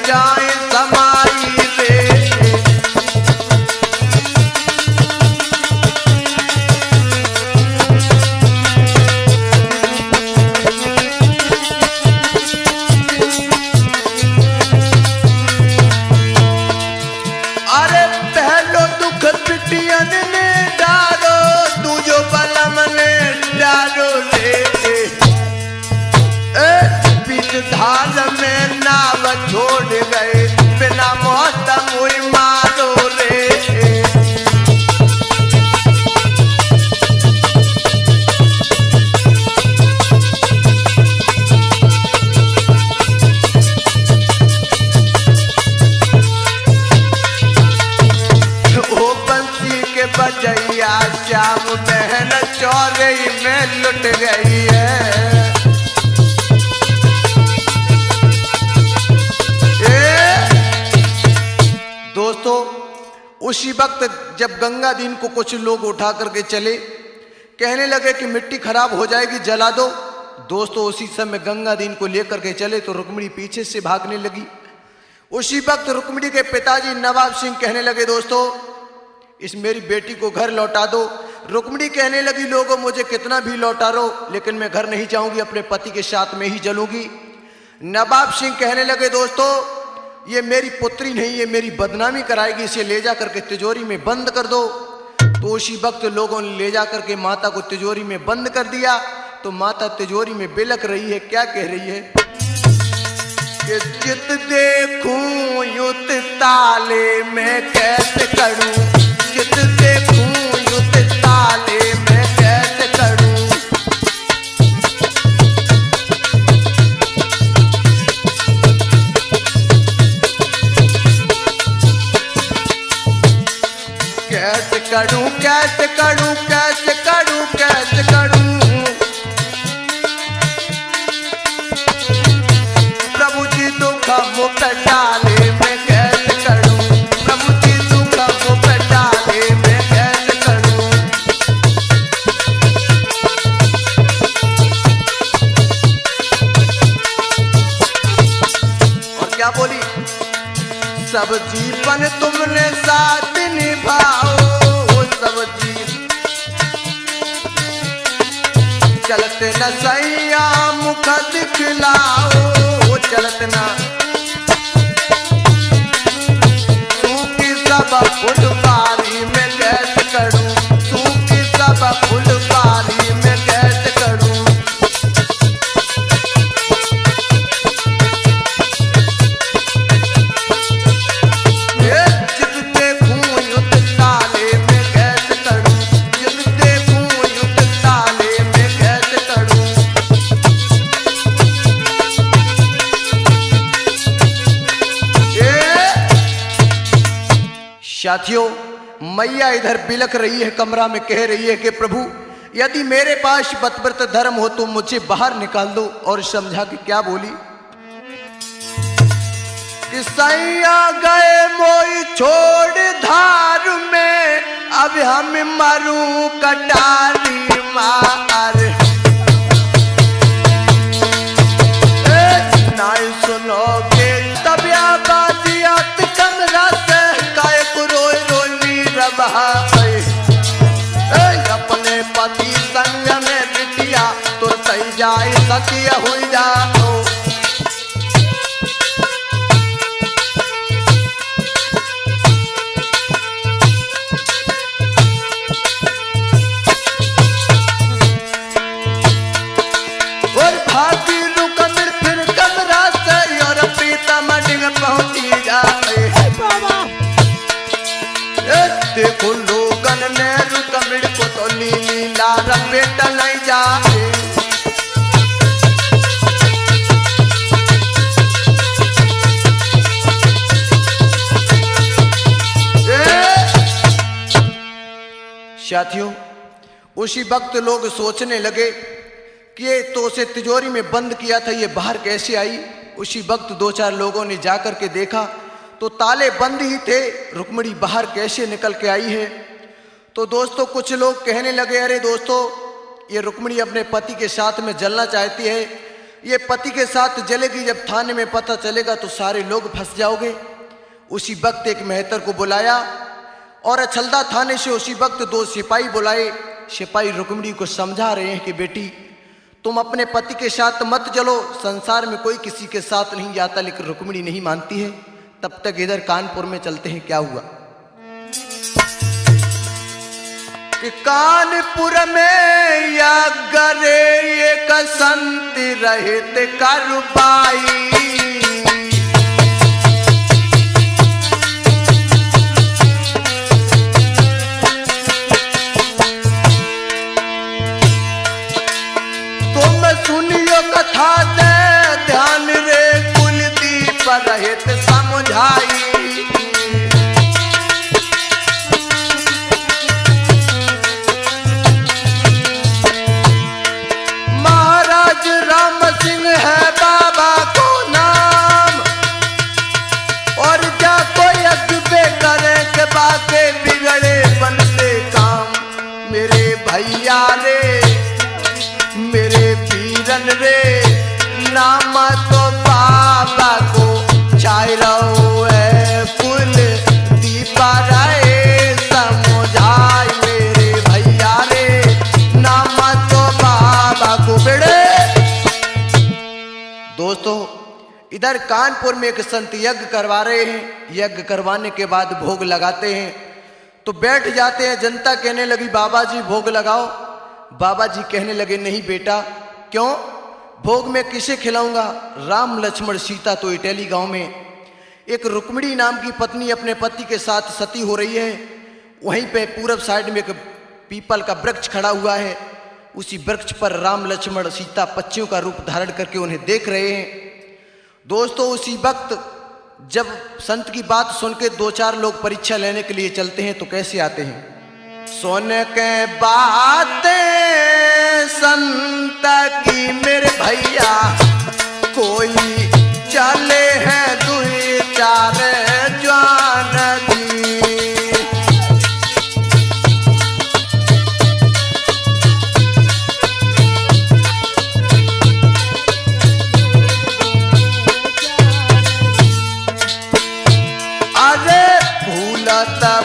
जाए समाई रे। अरे पहलो दुख पिटियन ने डारो, तुझो बलम ने डारो ले। बीच धार में नाव छोड़ गए, बिना मौसम हुई मारो रे। ओ बंसी के बजैया श्याम बहन चौरई में लुट गई है। दोस्तों उसी वक्त जब गंगा दीन को कुछ लोग उठा करके चले, कहने लगे कि मिट्टी खराब हो जाएगी जला दो। दोस्तों उसी समय गंगा दीन को लेकर के चले तो रुक्मिणी पीछे से भागने लगी। उसी वक्त रुक्मिणी के पिताजी नवाब सिंह कहने लगे दोस्तों इस मेरी बेटी को घर लौटा दो। रुक्मिणी कहने लगी लोगों मुझे कितना भी लौटा लो लेकिन मैं घर नहीं जाऊंगी, अपने पति के साथ में ही जलूंगी। नवाब सिंह कहने लगे दोस्तों ये मेरी पुत्री नहीं, ये मेरी बदनामी कराएगी, इसे ले जा करके तिजोरी में बंद कर दो। तो उसी वक्त लोगों ने ले जा करके माता को तिजोरी में बंद कर दिया। तो माता तिजोरी में बिलक रही है, क्या कह रही है कि जित देखूं युत ताले में कैसे करूं, जित देखूं युत ताले में कैसे करूं। कैसे करूं कैसे करूं कैसे करूं कैसे करूं, प्रभु जी दुख मुख डाले मैं कैसे करूं, प्रभु जी दुख मुख डाले मैं कैसे करूं। और क्या बोली, सब जीवन तुमने साथ निभाओ, सब जी चलते न सैया मुख दिखलाओ, चलते न सूखी सब फुलवारी में कैसे करूं, सूखी सब फुलवारी में कैसे करूं। साथियों मैया इधर बिलक रही है, कमरा में कह रही है कि प्रभु यदि मेरे पास पतिव्रत धर्म हो तो मुझे बाहर निकाल दो। और समझा कि क्या बोली कि सैया गए मोई छोड़ धार में, अब हम मरू कटारी मार। नहीं सुनोगे तब आबादियात कमरा से काय रोई रोई रहा, अपने पति संग में बिटिया तो सही जाए सखिया हुई जाओ। और भाभी रुकन फिर कमरा से और पीता मडिंग पहुंची जाए। देखो लोगन ने रुकमिड़ को तो नीली लाल पेट नहीं जाए। साथियों उसी वक्त लोग सोचने लगे कि ये तो उसे तिजोरी में बंद किया था, ये बाहर कैसे आई। उसी वक्त दो चार लोगों ने जाकर के देखा तो ताले बंद ही थे, रुक्मिणी बाहर कैसे निकल के आई है। तो दोस्तों कुछ लोग कहने लगे अरे दोस्तों ये रुक्मिणी अपने पति के साथ में जलना चाहती है, ये पति के साथ जलेगी, जब थाने में पता चलेगा तो सारे लोग फंस जाओगे। उसी वक्त एक मेहतर को बुलाया और अछलदा थाने से उसी वक्त 2 सिपाही बुलाए। सिपाही रुक्मिणी को समझा रहे हैं कि बेटी तुम अपने पति के साथ मत जलो, संसार में कोई किसी के साथ नहीं जाता, लेकिन रुक्मिणी नहीं मानती है। तब तक इधर कानपुर में चलते हैं। क्या हुआ कि कानपुर में यागरे एक संत रहित करबाई, तुम सुनियो कथा दे ध्यान रे, कुलदीप रहित समझाई। राम सिंह है बाबा को नाम, और जा कोई अगबे करे के बाके बिगड़े बनते काम। मेरे भैया रे मेरे वीरन रे, नाम तो बाबा को चाय रहो है, फूल दीपा रहे समझाए। मेरे भैया रे नाम तो बाबा को बेड़े। दोस्तों इधर कानपुर में एक संत यज्ञ करवा रहे हैं। यज्ञ करवाने के बाद भोग लगाते हैं तो बैठ जाते हैं। जनता कहने लगी बाबा जी भोग लगाओ। बाबा जी कहने लगे नहीं बेटा, क्यों? भोग में किसे खिलाऊंगा? राम लक्ष्मण सीता तो इटैली गांव में। एक रुक्मिणी नाम की पत्नी अपने पति के साथ सती हो रही है। वहीं पे पूरब साइड में एक पीपल का वृक्ष खड़ा हुआ है। उसी वृक्ष पर राम लक्ष्मण सीता पक्षियों का रूप धारण करके उन्हें देख रहे हैं। दोस्तों उसी वक्त जब संत की बात सुन के 2-4 लोग परीक्षा लेने के लिए चलते हैं तो कैसे आते हैं? सुन के बातें संत की मेरे भैया, कोई चले हैं 2-4 जवान जी।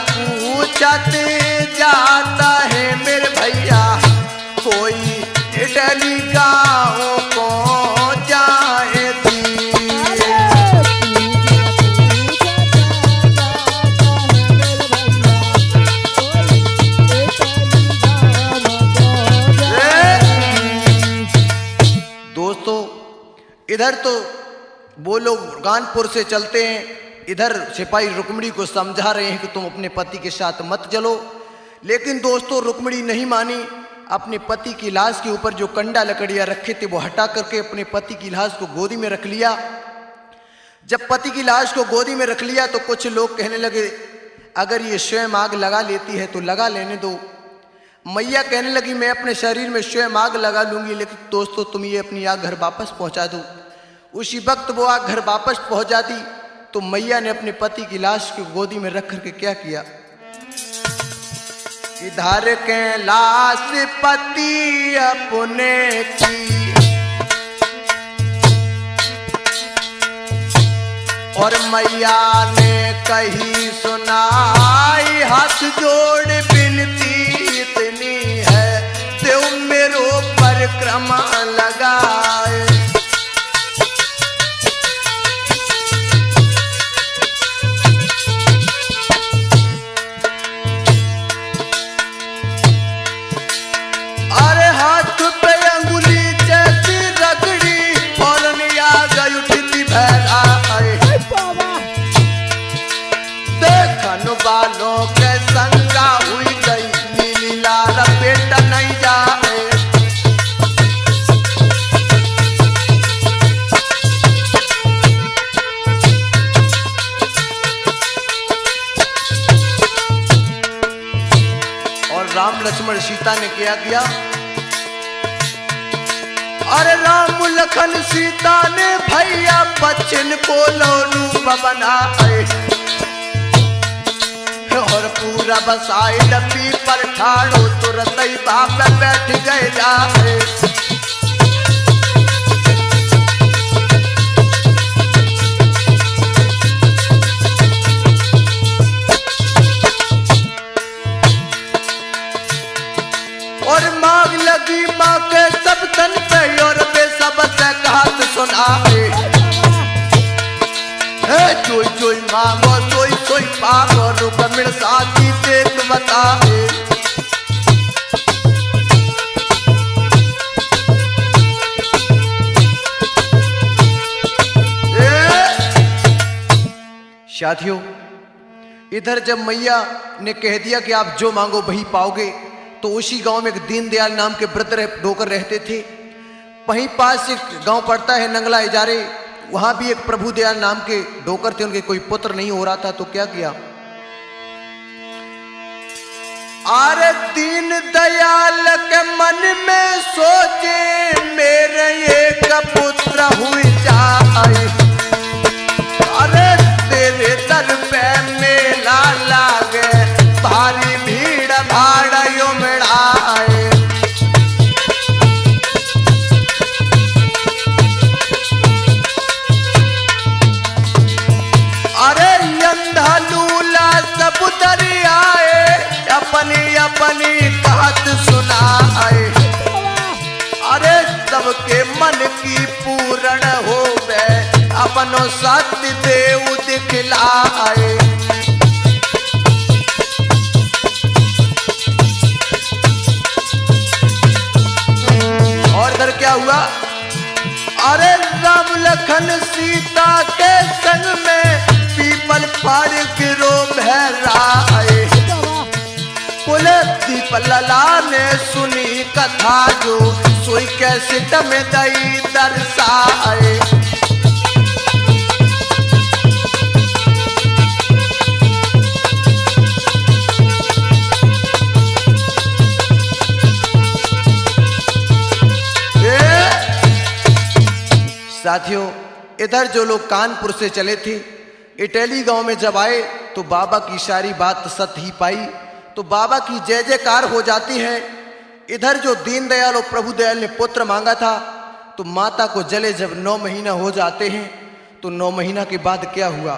पूछते जाता है मेरे भैया, कोई इटली गाँव को जाए दोस्तों इधर तो वो लोग कानपुर से चलते हैं। इधर सिपाही रुक्मिणी को समझा रहे हैं कि तुम अपने पति के साथ मत चलो, लेकिन दोस्तों रुक्मिणी नहीं मानी। अपने पति की लाश के ऊपर जो कंडा लकड़ियां रखे थे वो हटा करके अपने पति की लाश को गोदी में रख लिया। जब पति की लाश को गोदी में रख लिया तो कुछ लोग कहने लगे अगर ये स्वयं आग लगा लेती है तो लगा लेने दो। मैया कहने लगी मैं अपने शरीर में स्वयं आग लगा लूंगी, लेकिन दोस्तों तुम ये अपनी आग घर वापस पहुंचा दो। उसी वक्त वो आग घर वापस पहुंच जाती तो मैया ने अपने पति की लाश को गोदी में रख करके क्या किया? इधर के लाश पति अपने की और मैया ने कही सुनाई, हाथ जोड़ बिनती इतनी है, देव मेरो परिक्रमा लगाए। बालों के संगा हुई गई नीली लाल बेटा नहीं जाए। और राम लक्ष्मण सीता ने क्या किया? अरे राम लखन सीता ने भैया बच्चन को रूप बनाए और पूरा बसाई डब्बी पर ठाड़ो तुरंत ही बाप बैठ गए जाए। चोई चोई मांगो सोई सोई पागो रुकमिण साथी देख बताए। साथियों, इधर जब मैया ने कह दिया कि आप जो मांगो वही पाओगे, तो उसी गांव में एक दीनदयाल नाम के वृद्ध डोकर रहते थे। वहीं पास एक गांव पड़ता है नंगला इजारे, वहां भी एक प्रभु दयाल नाम के डोकर थे। उनके कोई पुत्र नहीं हो रहा था, तो क्या किया, अरे दीन दयाल के मन में सोचे मेरे एक पुत्र हुई जाए। अरे तेरे दर पे मेला लागे भारी भीड़ भाड़ उमड़ाए। अरे अंधा लूला सब दरियाए अपनी अपनी बात सुनाए। अरे सबके मन की पूर्ण हो गए अपनो सत्य देव दिखलाए। और इधर क्या हुआ, अरे राम लखन सीता के संग में पीपल फाड़ गिरो भैराए। बोले दीपलला ने सुनी कथा जो सोई कैसे में दई दर्शाए। साथियों, इधर जो लोग कानपुर से चले थे, इटैली गांव में जब आए तो बाबा की सारी बात सत्य ही पाई, तो बाबा की जय जयकार हो जाती है। इधर जो दीनदयाल और प्रभु दयाल ने पुत्र मांगा था, तो माता को जले जब 9 महीना हो जाते हैं, तो 9 महीना के बाद क्या हुआ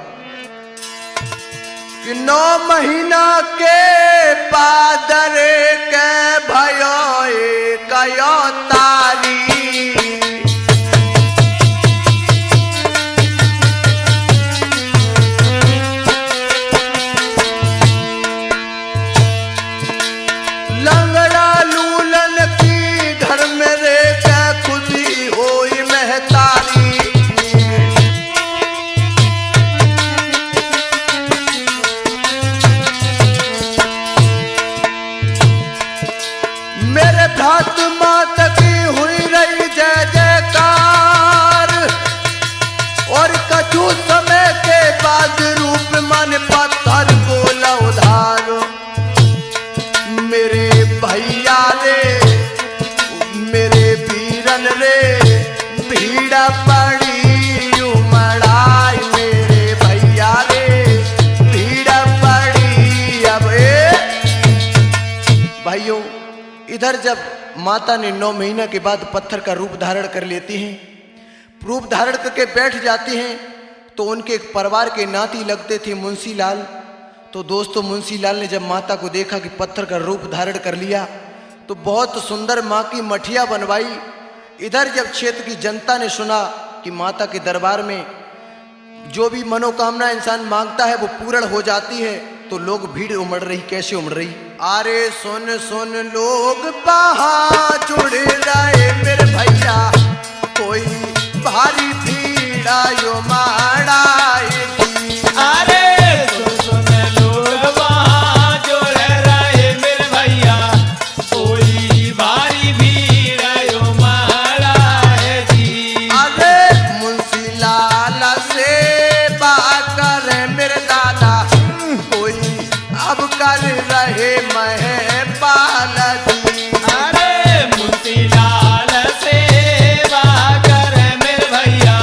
कि 9 महीना के बाद रे के भयो कयो तारी। इधर जब माता ने 9 महीना के बाद पत्थर का रूप धारण कर लेती हैं, रूप धारण करके बैठ जाती हैं, तो उनके एक परिवार के नाती लगते थे मुंशी लाल। तो दोस्तों, मुंशी लाल ने जब माता को देखा कि पत्थर का रूप धारण कर लिया, तो बहुत सुंदर माँ की मठिया बनवाई। इधर जब क्षेत्र की जनता ने सुना कि माता के दरबार में जो भी मनोकामना इंसान मांगता है वो पूर्ण हो जाती है, तो लोग भीड़ उमड़ रही। कैसे उमड़ रही, अरे सुन सुन लोग बाहर जुड़ रहे मेरे भैया, कोई भारी भीड़ आयो माड़ाए। अरे सुन सुन लोग बाहर जुड़ रहे मेरे भैया, कोई भारी भीड़ आयो माड़ाए जी। अरे मुंशी लाल से बात कर मेरे दादा, कोई अब कर रहे महपाल जी। अरे मुंशी लाल से बात कर मेरे भैया,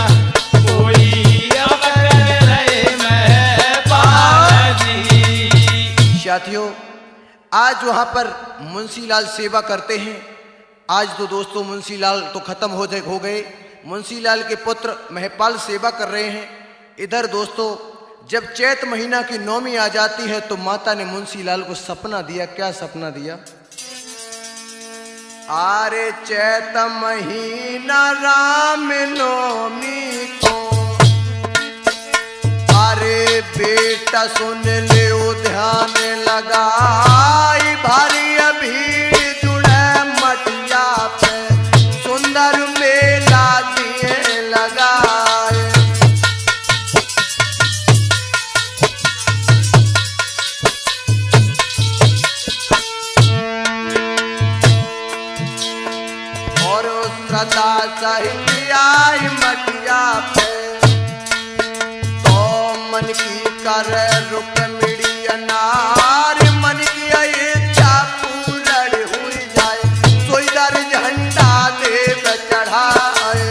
कोई अब कर रहे महपाल जी। साथियों, आज वहां पर मुंशी लाल सेवा करते हैं। आज तो दोस्तों मुंशी लाल तो खत्म हो गए, मुंशी लाल के पुत्र महपाल सेवा कर रहे हैं। इधर दोस्तों, जब चैत महीना की 9वीं आ जाती है, तो माता ने मुंशी लाल को सपना दिया। क्या सपना दिया, आरे चैत महीना राम नवमी को बेटा सुन ले ओ ध्यान लगाई, भारी भीड़ जुड़े मटिया पे सुंदर मेला दिए लगाए। और श्रद्धा सहित आई मटिया पे तो मन की कर रुक मिड़ी अनार, मन की इच्छा पूर्ण हुई जाए, सोई दर झंडा देव चढ़ाए।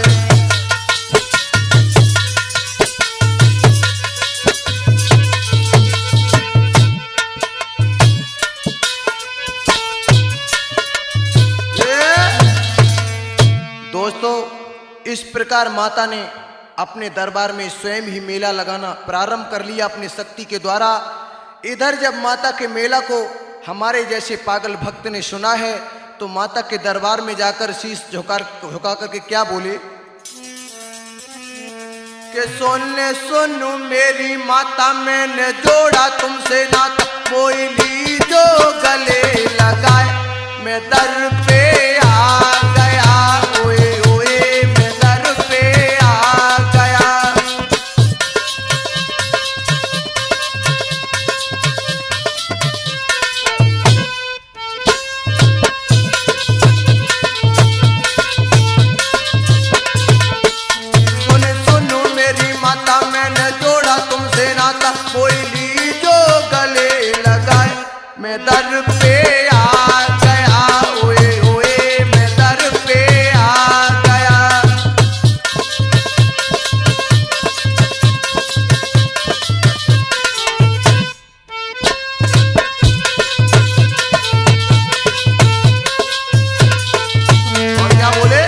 दोस्तों, इस प्रकार माता ने अपने दरबार में स्वयं ही मेला लगाना प्रारंभ कर लिया अपनी शक्ति के द्वारा। इधर जब माता के मेला को हमारे जैसे पागल भक्त ने सुना है तो माता के दरबार में जाकर शीश झुका करके क्या बोले कि सुनो मेरी माता, मैंने जोड़ा तुमसे नाता, कोयली जो गले लगाए, मैं दर पे आ गया, ओए ओए मैं दर पे आ गया। सुनो मेरी माता, मैंने जोड़ा तुमसे नाता, कोयली जो गले लगाए, मैं दर पे आ गया, ओए ओए मैं दर पे आ गया। और क्या बोले,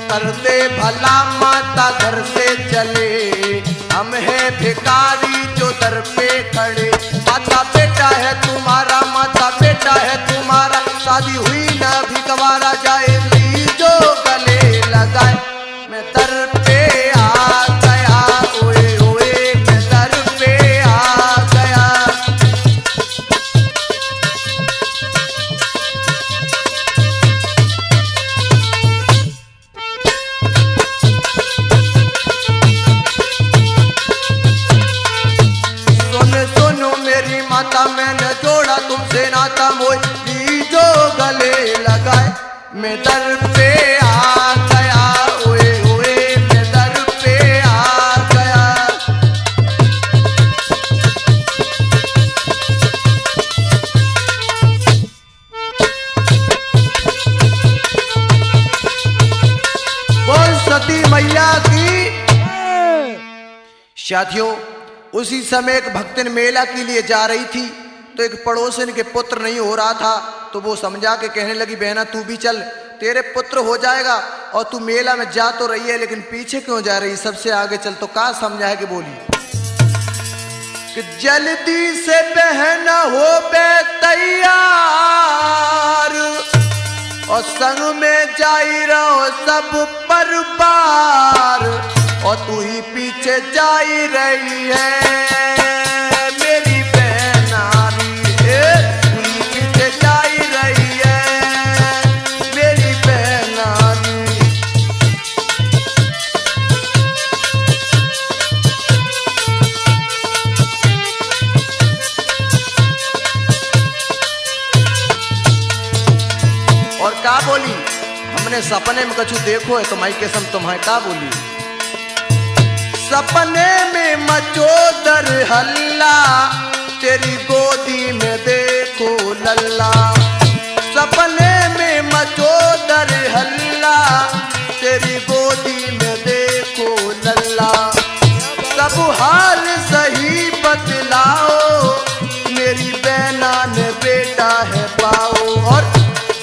कर दे भला माता घर से चले, हम है भिखारी जो दर पे खड़े, माता बेटा है तुम्हारा, माता बेटा है तुम्हारा, शादी हुई ना भी गवारा जाए, ली जो गले लगाए, मैं दर पे आ गया, ओए ओए मैं दर पे आ गया। सुनो मेरी माता, मैंने जोड़ा तुमसे नाता, मोई जो गले लगाए, मैं दर पे आ गया, ओए ओए मैं दर पे आ गया। बोल सती मैया की। साथियों, उसी समय एक भक्तन मेला के लिए जा रही थी तो एक पड़ोसन के पुत्र नहीं हो रहा था, तो वो समझा के कहने लगी, बहना तू भी चल, तेरे पुत्र हो जाएगा, और तू मेला में जा तो रही है लेकिन पीछे क्यों जा रही, सबसे आगे चल। तो का समझाए कि बोली कि जल्दी से बहन हो बे तैयार, और संग में जाई रहो सब परिवार, और तू ही पीछे जाई रही है मेरी बहनारी, तू ही पीछे जाई रही है मेरी बहनारी। और क्या बोली, हमने सपने में कछु देखो है तुम्हारी कसम, तुम्हारे क्या बोली, सपने में मचोदर हल्ला, तेरी गोदी में देखो लल्ला, सपने में मचोदर हल्ला, तेरी गोदी में देखो लल्ला, सब हाल सही बतलाओ, मेरी बहना ने बेटा है पाओ। और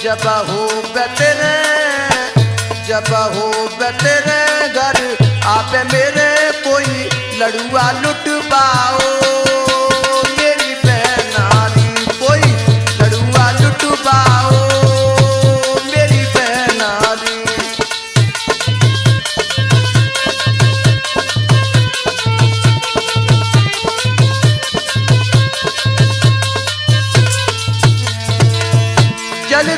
जब हो बेतेरे, जब हो बेतेरे घर आप मेरे कोई लड़ुआ लुटवाओ, मेरी बहनारी कोई लड़ुआ लुटवाओ, मेरी बहनारी।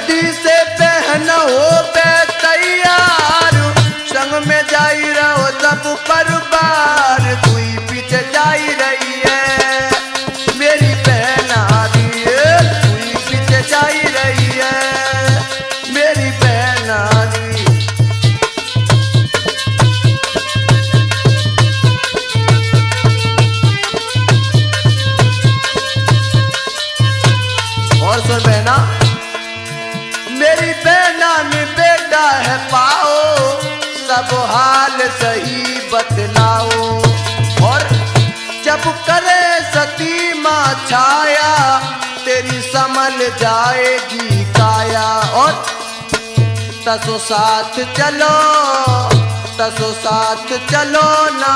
जल्दी से बहन हो बे तैयार, संग में जाई रहो सब परिवार, तू ही पीछे जाई रही है मेरी बहन आदि, तू ही पीछे जाई रही है मेरी बहन आदि। और सुन बहना, मेरी बहना में बेटा है पाओ, सब हाल सही बतलाओ, और जब करे सती माँ छाया, तेरी संभल जाएगी काया। और तसो साथ चलो, तसो साथ चलो ना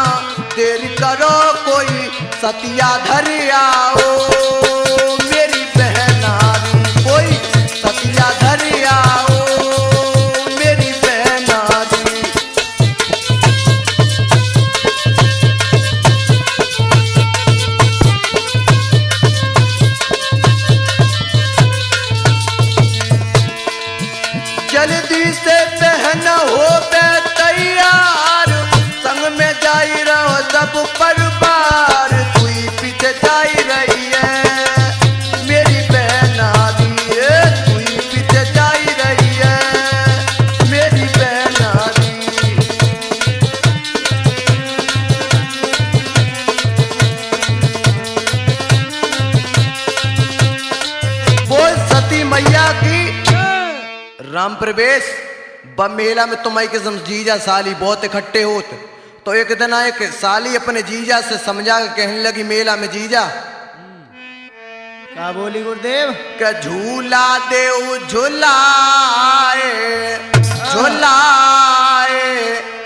देर करो, कोई सतिया धर आओ मेरी बहनारी, कोई सतिया धर आओ मेरी बहनारी। जल्दी से बहन हो बे तैयार, संग में जाई रहो सब परिवार, तू ही पीछे जाई रही है मेरी बहन आदि, तू ही पीछे जाई रही है मेरी बहन आदि। बोल सती मैया की राम प्रवेश। ब मेला में तुम्हारी किस्म जीजा साली बहुत इकट्ठे होत, तो एक दिन एक साली अपने जीजा से समझा के कहने लगी मेला में, जीजा क्या बोली गुरुदेव? के झूला देव झूलाए झूलाए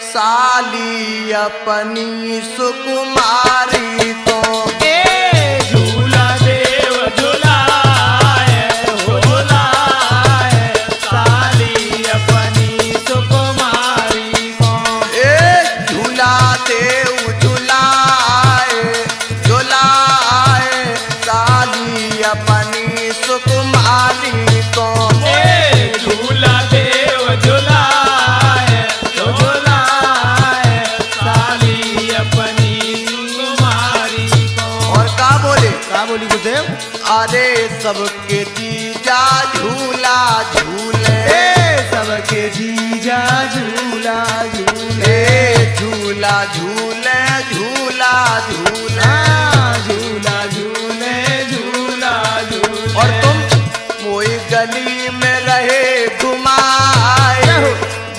साली अपनी सुकुमारी को, झूला देव झूलाए हो झूलाए साली अपनी सुकुमारी को। झूला देव झूलाए झूलाए साली अपनी सुकुमारी को, झूला देव झूलाए हो झूलाए साली अपनी सुकुमारी को। और का बोली गुरुदेव? अरे सबके जीजा झूला झूले, सबके जीजा झूला झूले, झूला झूले झूला झूले झूला झूले झूला झूले। और तुम वही गली में रहे घुमाए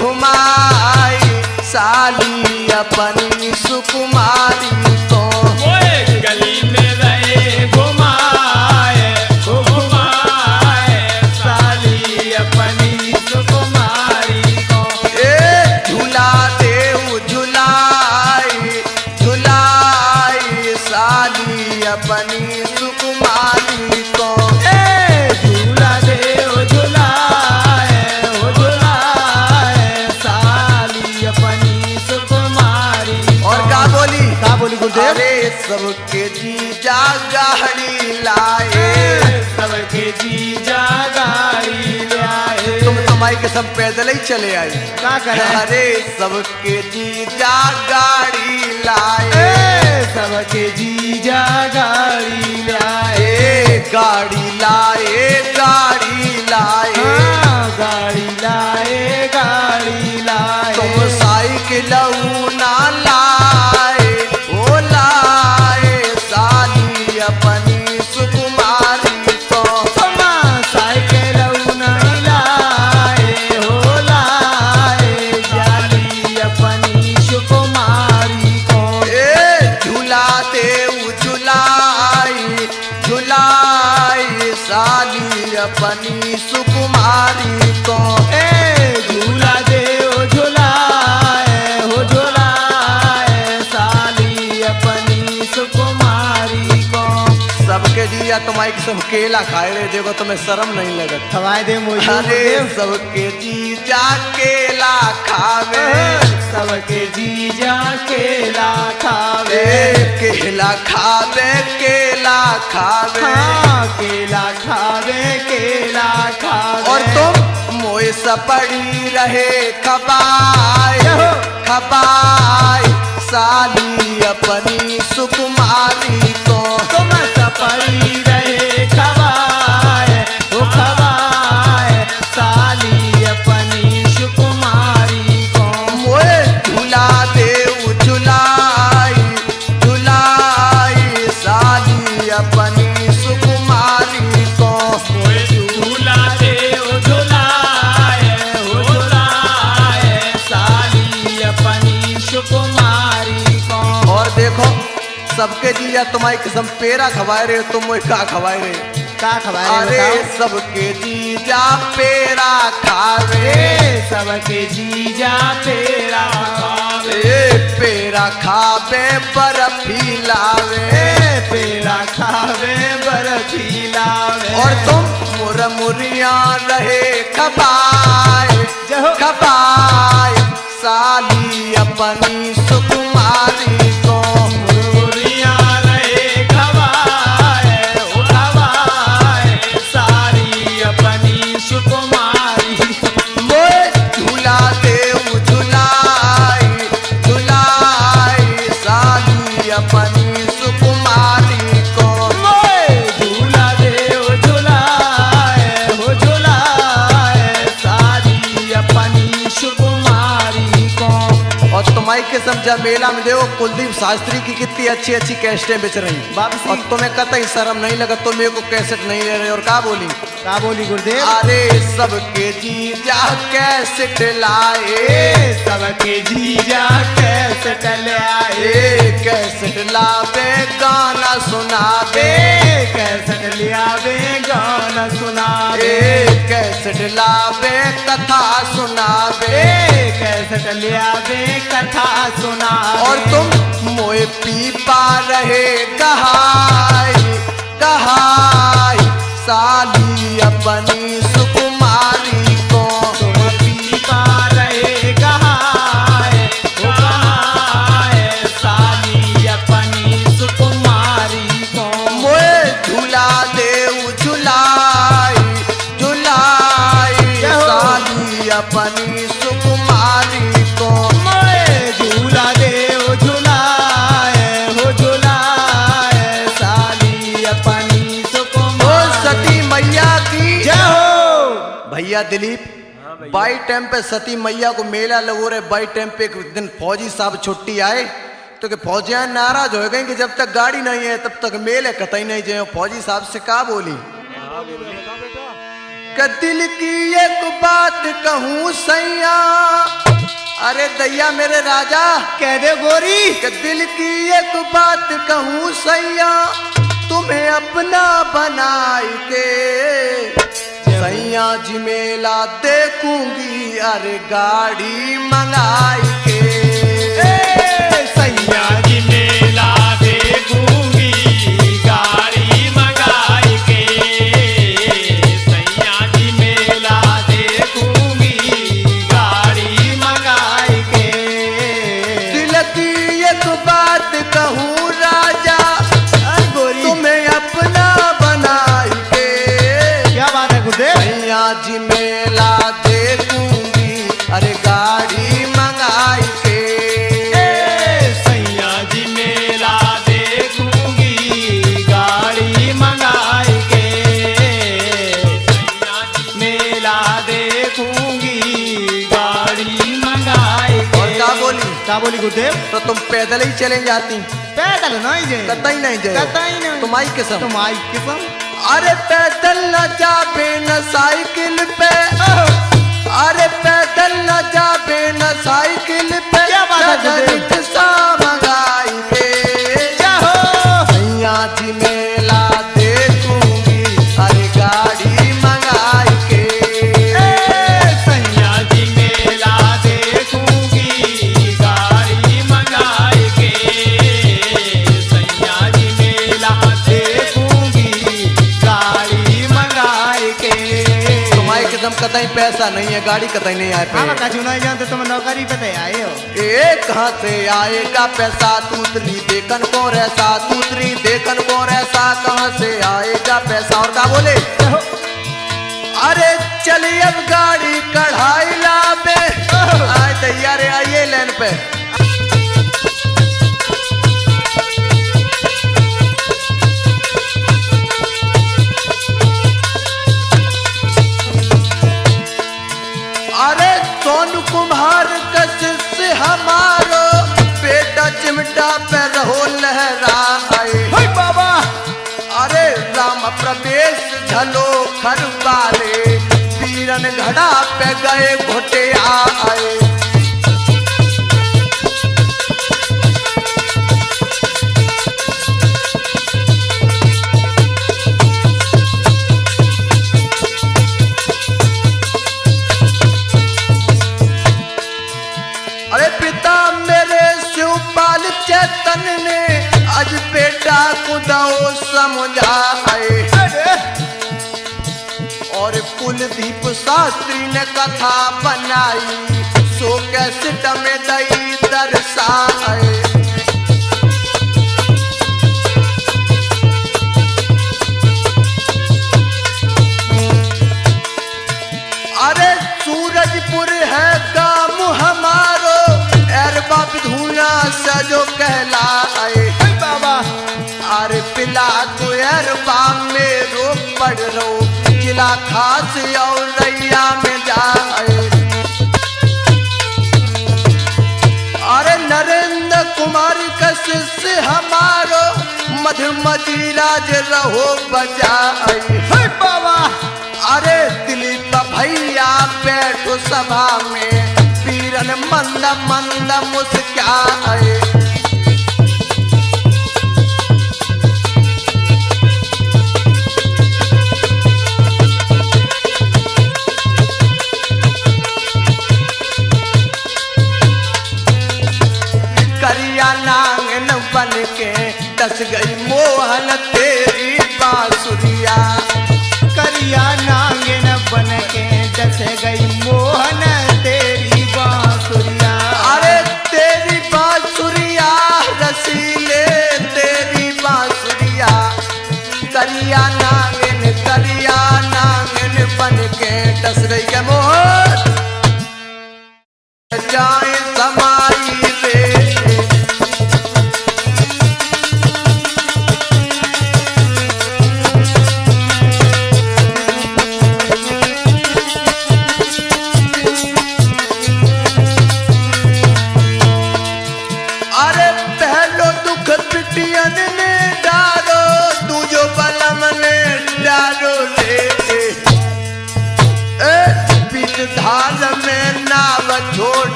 घुमाई साली अपनी सुकुमारी को, गली में रहे घुमाए घुमाए साली अपनी सुकुमारी को। झूला देव झूलाई झूलाई साली अपनी सुकुमारी को, झूला देव झूलाए हो झूलाए साली अपनी सुकुमारी। और का बोली गुरुदेव? अरे सबके जीजा गाड़ी लाए, सबके जीजा गाड़ी ले आए, तुम तुम्हारी के सब पैदल ही चले आई, क्या करे? अरे सबके जीजा गाड़ी लाए, सबके जीजा गाड़ी ले आए, गाड़ी लाए गाड़ी लाए, गाड़ी लाए गाड़ी लाए। तुम साइकिल ना लाए ओ लाए साली अपनी सुकुमारी को, तुम साइकिल नहीं लाए हो लाए जाली अपनी सुकुमारी को। झूला देव झूलाई झूलाई साली अपनी सुकुमारी को, झूला देव झूलाए हो झूलाए साली अपनी सुकुमारी को। सबके सबके जी या तुम्हारी किस्म केला खाए रहे, देखो तुम्हें शर्म नहीं लगत। खवाए दे मुझे अरे गुरुदेव। सबके जी जा केला खावे, सबके जीजा केला खावे। केला खावे केला खावे। हाँ, केला खावे केला खावे। और तुम मोए सपड़ी रहे खबाए खबाए साली अपनी सुकुमारी को। तुम सपड़ी रहे खवाए ओ खवाए साली अपनी सुकुमारी को। मोए झुला दे झुलाई झुलाई साली अपनी सुकुमारी को। मोए झूला दे ओ झुलाए ओ झुलाए साली अपनी सुकुमारी को। और देखो सबके जी या तुम्हारी किस्म पेरा खवाए रहे, तुम मोए का खवाए रहे। का खवाए अरे बताओ। सबके जीजा पेरा खावे, सबके जीजा पेरा खावे। पेरा खावे बर्फी लावे। पेरा खावे बर्फी लावे। और तुम मुरमुरिया रहे खबाए जहो। खबाए साली अपनी सुकुमारी को। मुरमुरिया रहे खवाए ओ खवाए सारी अपनी सुकुमारी। मोए झूला दे झुलाई झुलाई साली अपनी सुकुमारी को। मोए झूला दे ओ झुलाए हो झुलाए सारी अपनी सुकुमारी को। और तुम्हारी किस्म जब मेला में देखो कुलदीप शास्त्री की कितनी अच्छी अच्छी कैसेटें बेच रही। वापसी। और तुम्हें कतई शर्म नहीं लगा, तुम मेरे को कैसेट नहीं ले रहे। और का बोली? का बोली गुरुदेव? अरे सबके जीजा कैसेट लाए, सबके जीजा कैसे टले आए। कैसेट लावे गाना सुना दे। कैसे लिया वे गाना सुना दे। कैसेट लावे कथा सुना दे। कैसे लिया वे कथा सुना दे। और तुम मोए पीपा रहे गहाई गहाई साली अपनी सुकुमारी को। तुम पीपा रहे गहाए ओ गहाए साली अपनी सुकुमारी को। मोए झूला दे झुलाई झुलाई साली अपनी सुकुमारी को। मोए झूला दे ओ झुलाए हो झुलाए साली अपनी ओ सुकुमारी। सती मैया की जय हो। भैया दिलीप, बाई टाइम पे सती मैया को मेला लगो रहे। बाई टाइम पे एक दिन फौजी साहब छुट्टी आए तो कि फौजियां नाराज हो गए कि जब तक गाड़ी नहीं है तब तक मेले कतई नहीं जाए। फौजी साहब से का बोली कि दिल की एक बात कहूँ सैया। अरे दैया मेरे राजा कह दे गोरी। कि दिल की एक बात कहूँ सैया, तुम्हें अपना बनाई के सैया जी मेला देखूंगी। अरे गाड़ी मंगाई के सैया जी मेला देखूंगी गाड़ी मंगाई के। सैया जी मेला देखूंगी गाड़ी मंगाई के। दिल की एक बात कहूँ राजा, गोरी तुम्हें अपना बनाई के क्या बात है गुरुदेव? सैया जी मेला देखूंगी। अरे गाड़ी मंगाई के सैया जी मेला देखूंगी गाड़ी मंगाई के। सैया जी मेला देखूंगी गाड़ी मंगाई के। और क्या बोली? क्या बोली गुरुदेव? तो तुम पैदल ही चले जाती, पैदल नहीं जे कतई नहीं जाए। कतई नहीं। तुम्हारी किस्म। तुम्हारी किस्म। अरे पैदल न जाबे न साइकिल पे। अरे पैदल न जाबे न साइकिल पे। क्या बात है गुरुदेव? रिक्शा मंगाई के जाहो। सैया जी मेला देखूंगी। अरे गाड़ी मंगाई के सैया जी मेला देखूंगी गाड़ी मंगाई के। सैया जी मेला देखूंगी कतई पैसा नहीं है, गाड़ी कतई नहीं आए हम पे। कछु नहीं जानते, तुम नौकरी पे तो आए हो। ए कहाँ से आएगा पैसा, तूतरी देखन को रैसा, तूतरी देखन को रैसा, कहाँ से आएगा पैसा। और क्या बोले, अरे चलिए अब गाड़ी कढ़ाई लाबे, आए तैयार है, आइए लाइन पे। अरे सोनू कुम्हार का शिष्य हमारो, बेटा चिमटा पे रहो लहराए। हाय बाबा, अरे राम प्रवेश झलो खर वाले, पीरन घड़ा पे गए घोटे आए। अरे पिता मेरे शिवपाल चेतन ने आज बेटा को दो समझाए। और कुलदीप शास्त्री ने कथा बनाई, सो कैसेट में दई दर्शाए। अरे सूरजपुर है काम हमारो, एरबा विधुना से जो कहलाए। बाबा, अरे पिला को एरबा में रोक पड़ रो, जिला खास और रैया में जाए। अरे नरेंद्र कुमार का शिष्य हमारो, मध्य मजीराज रहो बजाए। बाबा, अरे दिलीप भैया बैठो सभा में, पीरन मंद मंद मुस्काए। करिया नांगन बन के दस गई मोहन तेरी बांसुरिया।